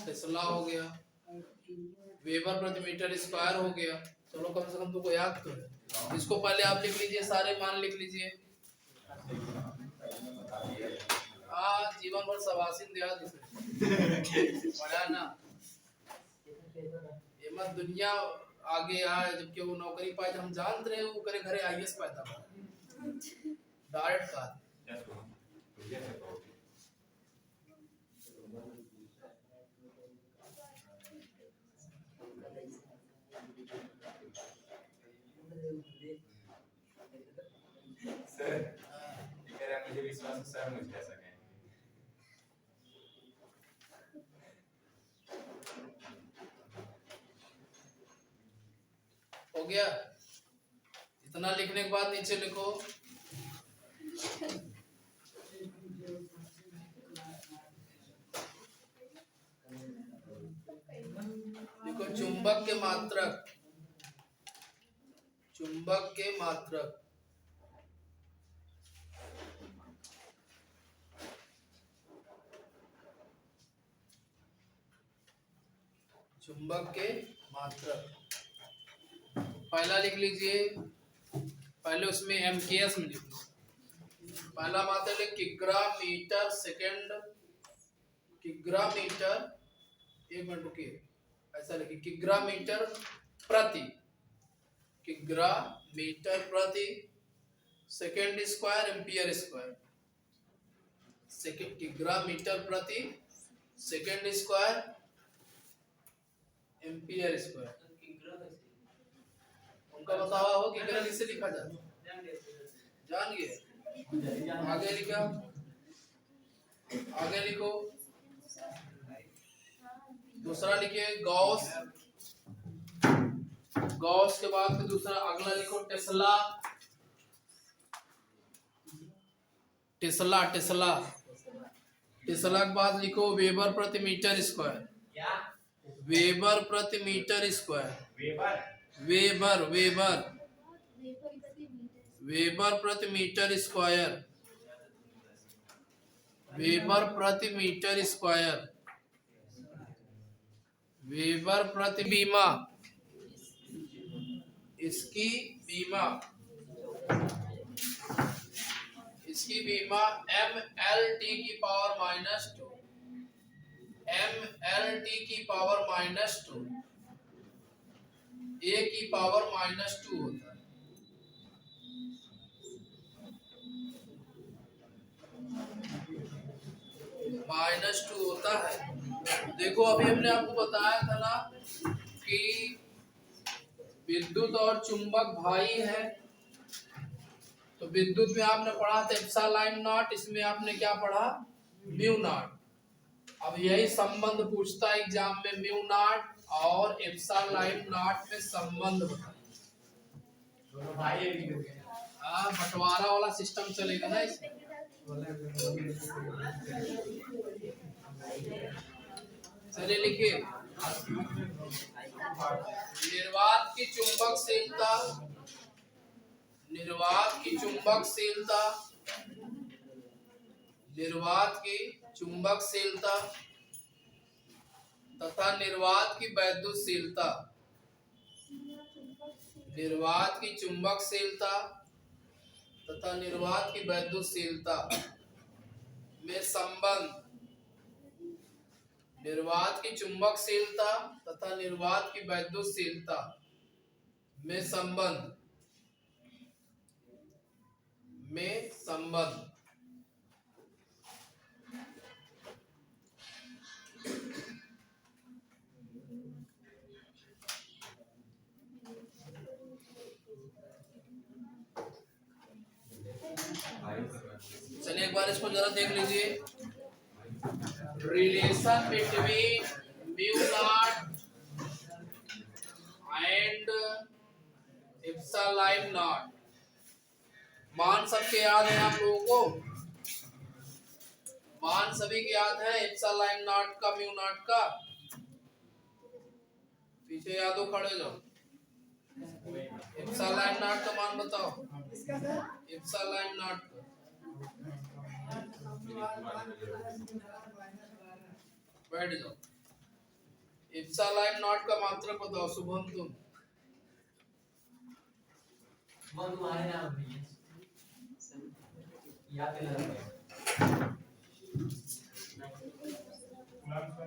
टेस्ला हो गया, वेबर प्रति मीटर स्क्वायर हो गया। चलो कम से कम तुमको याद तो है। इसको पहले आप लिख लीजिए, सारे मान लिख लीजिए। जीवन भर सवासिन दिया पढ़ा ना, ये मत दुनिया आगे आए जबकि वो नौकरी पाए, हम जानते रहे वो करे घरे आईएएस पैदा डायरेक्ट का। सर मुझे विश्वास है सर मुझे कैसा कहेंगे। हो गया। इतना लिखने के बाद नीचे लिखो चुंबक के मात्रक, चुंबक के मात्रक। चुंबक के मात्रक पहला लिख लीजिए, पहले उसमें एमकेएस में लिख लो। पहला मात्रक लिख किग्रा मीटर सेकंड, किग्रा मीटर, एक मिनट रुकिए, ऐसा लिखिए किग्रा मीटर प्रति, किग्रा मीटर प्रति second square ampere square. Second किग्रा मीटर प्रति सेकंड स्क्वायर एम्पियर स्क्वायर। उनका बतावा हो किग्रा किससे लिखा जाता है? जान गए। आगे लिखा, आगे लिखो। दूसरा लिखिए गॉस, गॉस के बाद फिर दूसरा अगला लिखो टेस्ला, टेस्ला टेस्ला टेस्ला के बाद लिखो वेबर प्रति मीटर स्क्वायर, वेबर प्रति metre square. Weber weber weber weber प्रति मीटर स्क्वायर, वेबर प्रति मीटर स्क्वायर, वेबर प्रति बीमा, इसकी बीमा, इसकी बीमा m/L⁻², m/L⁻², a⁻², होता है। -2 होता है। देखो अभी हमने आपको बताया था ना कि विद्युत और चुंबक भाई है, तो विद्युत में आपने पढ़ा था एप्सिलॉन नॉट, इसमें आपने क्या पढ़ा, म्यू नॉट। अब यही संबंध पूछता है एग्जाम में, म्यू नॉट और एप्सिलॉन नॉट में संबंध बताइए। हाँ, बंटवारा वाला सिस्टम चलेगा ना इसमें। चलिए लिखिए, निर्वात की चुंबकशीलता, निर्वात की चुंबकशीलता, निर्वात की चुंबकशीलता तथा निर्वात की वैद्युतशीलता, निर्वात की चुंबकशीलता तथा निर्वात की वैद्युतशीलता में संबंध, निर्वात की चुंबकशीलता तथा निर्वात की वैद्युतशीलता में संबंध, में संबंध, चलिए एक बार इसको जरा देख लीजिए। Relation between mu naught and epsilon not, मान सबके याद है आप लोगों को, मान सभी के याद है एप्सिलॉन नॉट का, म्यू नॉट का, पीछे याद हो खड़े जाओ। एप्सिलॉन नॉट का मान बताओ, एप्सिलॉन नॉट का बैठ जाओ। एप्सिलॉन नॉट का मात्रक बताओ शुभम तुम।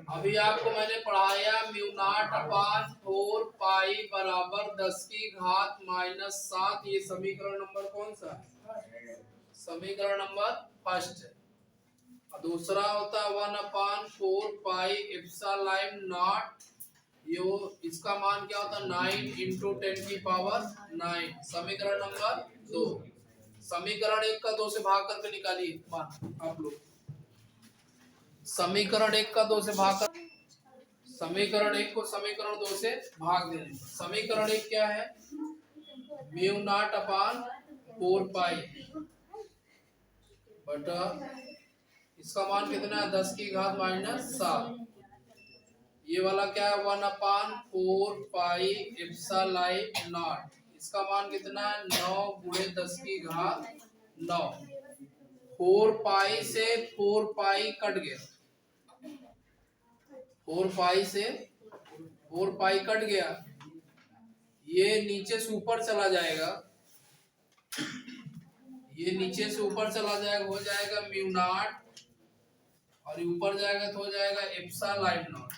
अभी आपको मैंने पढ़ाया म्यू नॉट अपान 4 पाई बराबर 10⁻⁻⁷। ये समीकरण नंबर कौन सा है, समीकरण नंबर फर्स्ट है। और दूसरा होता है 1/4 पाई एप्सिलॉन नॉट, यो इसका मान क्या होता है 9 × 10⁻⁹, समीकरण नंबर 2। समीकरण 1 का 2 से भाग करके निकालिए मान आप लोग, समीकरण 1 का 2 से भाग कर, समीकरण 1 को समीकरण 2 से भाग देने। समीकरण 1 क्या है, म्यू नॉट अपान 4 पाई बटा, इसका मान कितना है 10⁻⁻⁷। ये वाला क्या है 1/4 पाई एप्सिलॉन नॉट, इसका मान कितना है 9 × 10⁻⁹। 4 पाई से 4 पाई कट गया, 4 पाई से 4 पाई कट गया, ये नीचे से ऊपर चला जाएगा, ये नीचे से ऊपर चला जाएगा, हो जाएगा म्यू नॉट, और ऊपर जाएगा तो हो जाएगा एप्सिलॉन नॉट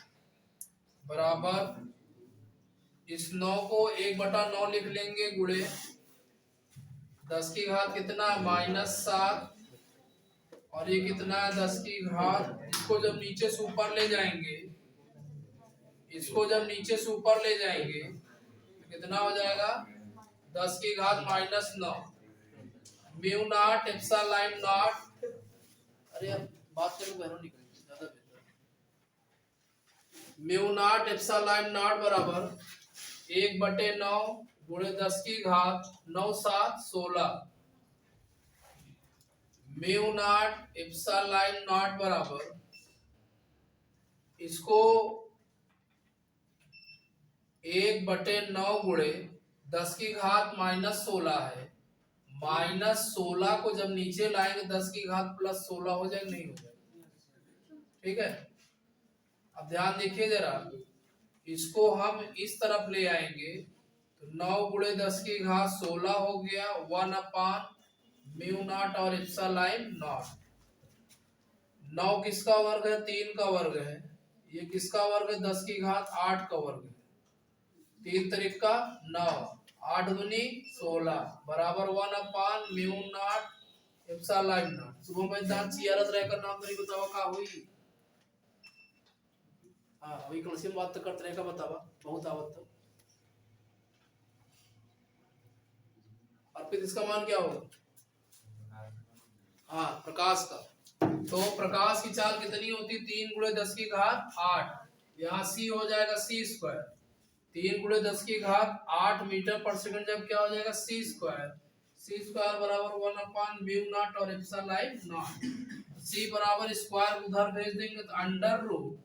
बराबर, इस 9 को 1/9 लिख लेंगे गुणे 10 की घात कितना -7, और ये कितना है 10 की घात, इसको जब नीचे से ऊपर ले जाएंगे, इसको जब नीचे से ऊपर ले जाएंगे तो कितना हो जाएगा 10 की घात -9 म्यू नॉट एप्सिलॉन नॉट। अरे यार बात करो बहनों, निकल ज्यादा बेहतर। म्यू नॉट एप्सिलॉन नॉट बराबर 1/9 गुणे 10 की घात 9×7 16, म्यू नॉट एप्सिलॉन नॉट बराबर, इसको 1/9 गुणे 10 की घात -16 है। -16 को जब नीचे लाएंगे 10 की घात +16 हो जाएगा, नहीं हो जाएगा। ठीक है, अब ध्यान देखिए जरा, इसको हम इस तरफ ले आएंगे तो 9 गुणे 10 की घात 16 हो गया, 1/μ0 और एप्सिलॉन नॉट। 9 किसका वर्ग है? 3 का वर्ग है। ये किसका वर्ग है? 10 की घात 8 का वर्ग है। 3 तरीका 9, 8 दूनी 16 बराबर 1/μ0 एप्सिलॉन नॉट। सुबह में दांत चियारत रहकर नाम तरी बतावा का हुई। हाँ, अभी कल से बात करते रहेगा, बतावा बहुत आवत तो। और फिर इसका मान क्या होगा? हाँ, प्रकाश का। तो प्रकाश की चाल कितनी होती? 3 गुणे 10 की घात 8। यहाँ c हो जाएगा c²। 3 गुणे 10 की घात 8 मीटर पर सेकंड जब क्या हो जाएगा? c² बराबर 1/μ0 और एप्सिलॉन नॉट। c बराबर स्क्वायर उधर भेज देंगे तो अंडर रूट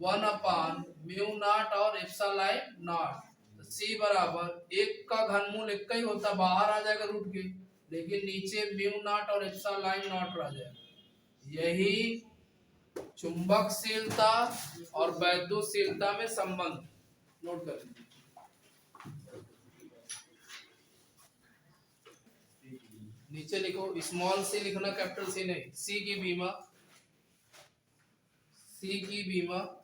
1/μ0 और एप्सिलॉन नॉट। तो c बराबर 1 का घनमूल 1 का ही होता, बाहर आ जाएगा रूट के, लेकिन नीचे μ0 और एप्सिलॉन नॉट आ जाएगा। यही चुंबकशीलता और वैद्युतशीलता में संबंध। नोट कर लीजिए। नीचे लिखो, स्मॉल सी लिखना, कैपिटल सी नहीं। सी की बीमा, सी की बीमा,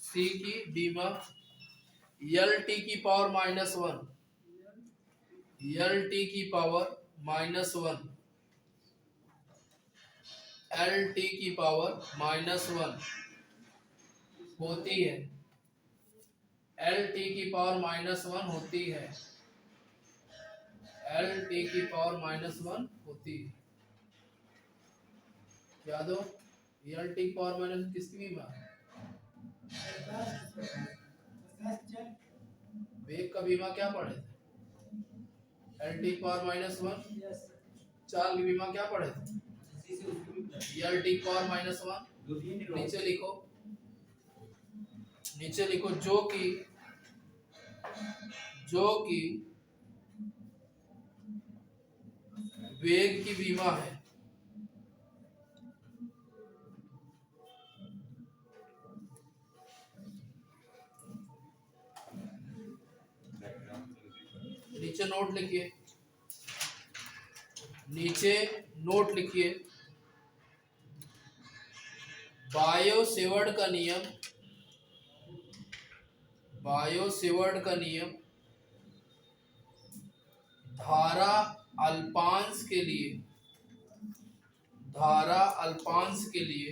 सी की बीमा LT की पावर -1, LT की पावर -1, LT की पावर -1 होती है। LT की पावर -1 होती है। LT की पावर -1 होती है। याद हो, LT की पावर -1 किसकी बीमा? वेग का बीमा क्या पढ़े थे? LT की पावर -1। चाल की बीमा क्या पढ़े थे? LT की पावर -1। नीचे लिखो, नीचे लिखो, जो कि वेग की बीमा है। नीचे नोट लिखिए, नीचे नोट लिखिए, बायो-सेवर्ट का नियम, बायो-सेवर्ट का नियम धारा अल्पांश के लिए, धारा अल्पांश के लिए,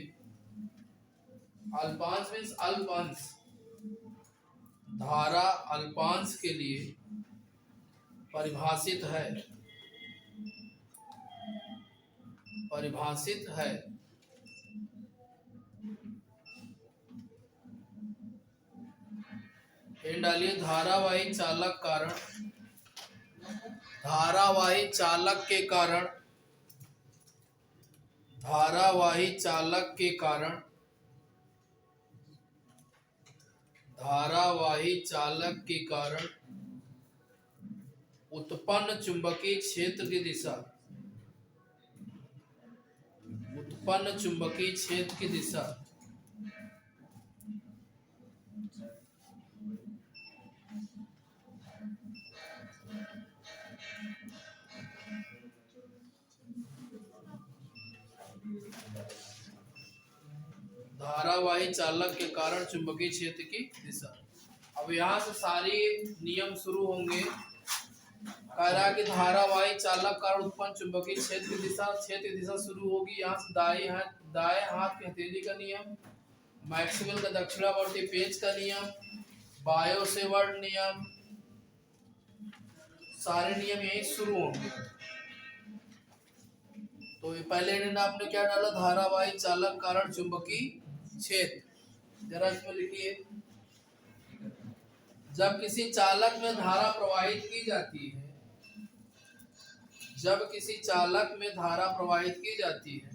अल्पांश मीन्स अल्पांश, धारा अल्पांश के लिए परिभाषित है, परिभाषित है। डालिए, धारावाही चालक कारण, धारावाही चालक के कारण, धारावाही चालक के कारण, धारावाही चालक के कारण उत्पन्न चुंबकीय क्षेत्र की दिशा, उत्पन्न चुंबकीय क्षेत्र की दिशा धारावाही चालक के कारण चुंबकीय क्षेत्र की दिशा। अब यहाँ से सारी नियम शुरू होंगे। कह रहा कि धारावाही चालक कारण उत्पन्न चुंबकीय क्षेत्र की दिशा, क्षेत्र की दिशा शुरू होगी यहाँ से दाएं हाथ की हथेली का नियम, मैक्सवेल का दक्षिणावर्ती पेंच का नियम, बायो-सेवर्ट नियम, सारे नियम यही शुरू होंगे। तो ये पहले आपने क्या डाला? धारावाही चालक कारण चुंबकीय क्षेत्र। जरा इसमें लिखिए, जब किसी चालक में धारा प्रवाहित की जाती है, जब किसी चालक में धारा प्रवाहित की जाती है,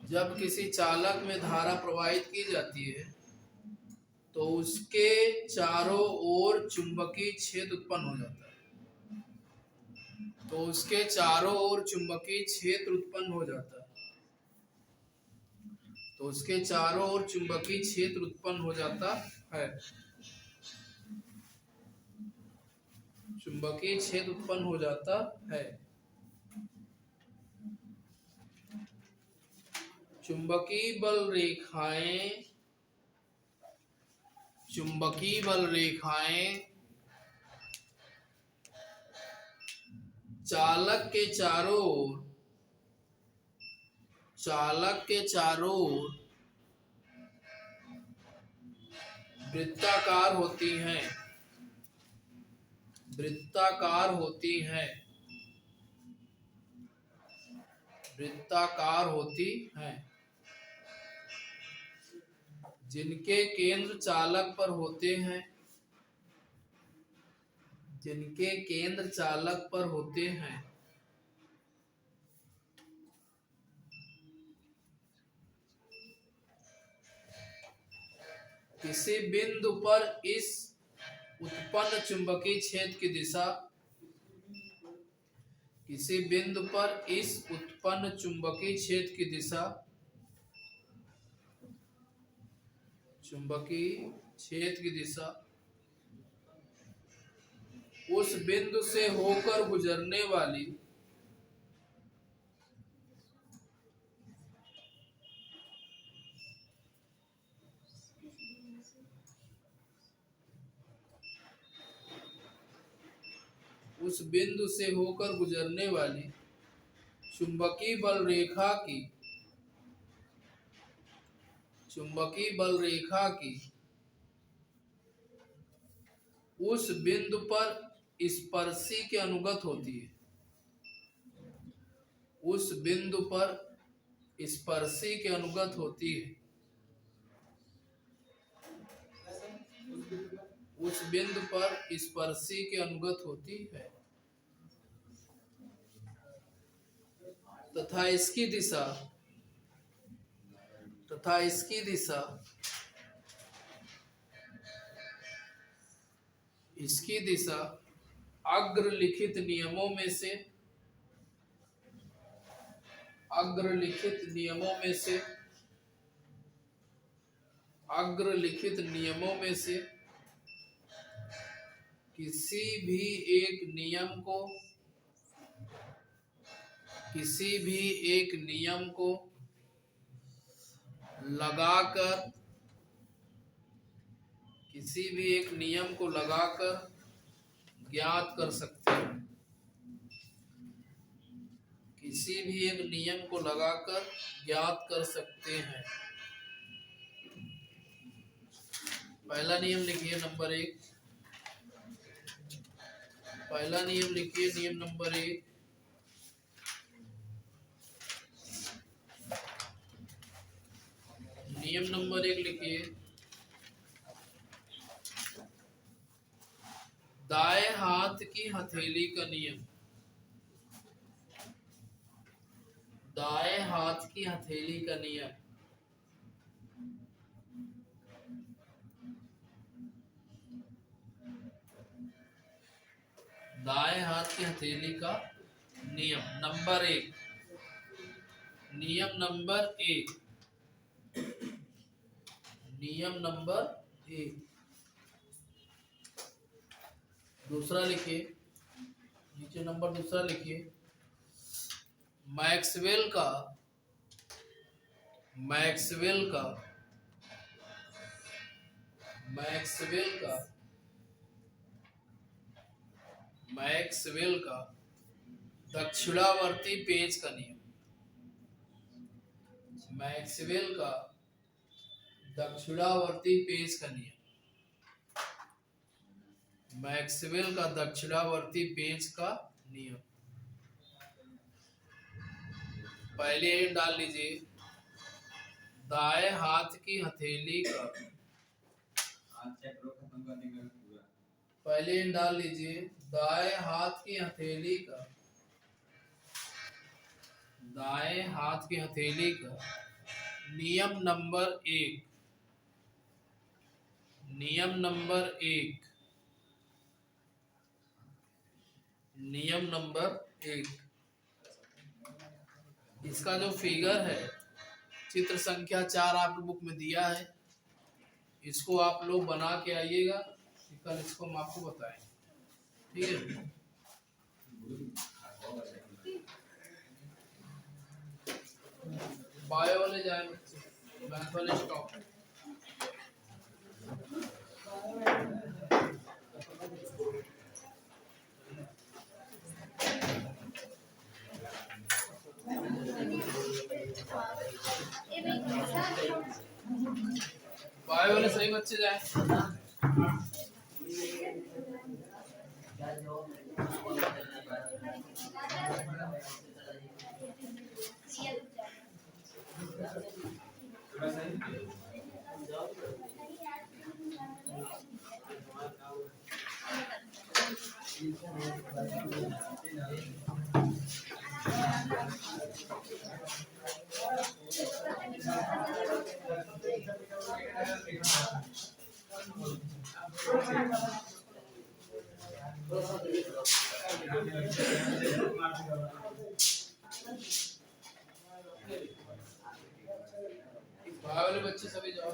जब किसी चालक में धारा प्रवाहित की जाती है तो उसके चारों ओर चुंबकीय क्षेत्र उत्पन्न हो जाता है। तो उसके चारों ओर चुंबकीय क्षेत्र उत्पन्न हो जाता है। तो उसके चारों ओर चुंबकीय क्षेत्र उत्पन्न हो जाता है। चुंबकीय क्षेत्र उत्पन्न हो जाता है। चुंबकीय बल रेखाएं चालक के चारों ओर वृत्ताकार होती हैं जिनके केंद्र चालक पर होते हैं। किसी बिंदु पर इस उत्पन्न चुंबकीय क्षेत्र की दिशा उस बिंदु से होकर गुजरने वाली चुंबकीय बल रेखा की उस बिंदु पर स्पर्शी के अनुगत होती है। उस बिंदु पर स्पर्शी के अनुगत होती है। तथा इसकी दिशा अग्रलिखित नियमों में से किसी भी एक नियम को लगाकर ज्ञात कर सकते हैं। पहला नियम लिखिए नंबर 1। नियम नंबर 1। नियम नंबर 1 लिखिए। दाएं हाथ की हथेली का नियम। दाएं हाथ की हथेली का नियम। दाएं हाथ की हथेली का नियम नंबर 1। नियम नंबर 1। दूसरा लिखिए, नीचे नंबर दूसरा लिखिए। मैक्सवेल का दक्षिणावर्ती पेंच का नियम। मैक्सवेल का दक्षिणावर्ती पेंच का नियम। पहले डाल लीजिए दाएं हाथ की हथेली का। पहले डाल लीजिए दाएं हाथ की हथेली का नियम नंबर 1, नियम नंबर 1, नियम नंबर 1, इसका जो फिगर है चित्र संख्या 4 आपकी बुक में दिया है, इसको आप लोग बना के आइएगा, कल इसको हम आपको बताएंगे, ठीक है। बायो वाले जाए बच्चे, मैथ वाले स्टॉप। बायो वाले सही बच्चे जाए। बायो वाले बच्चे सभी जाओ।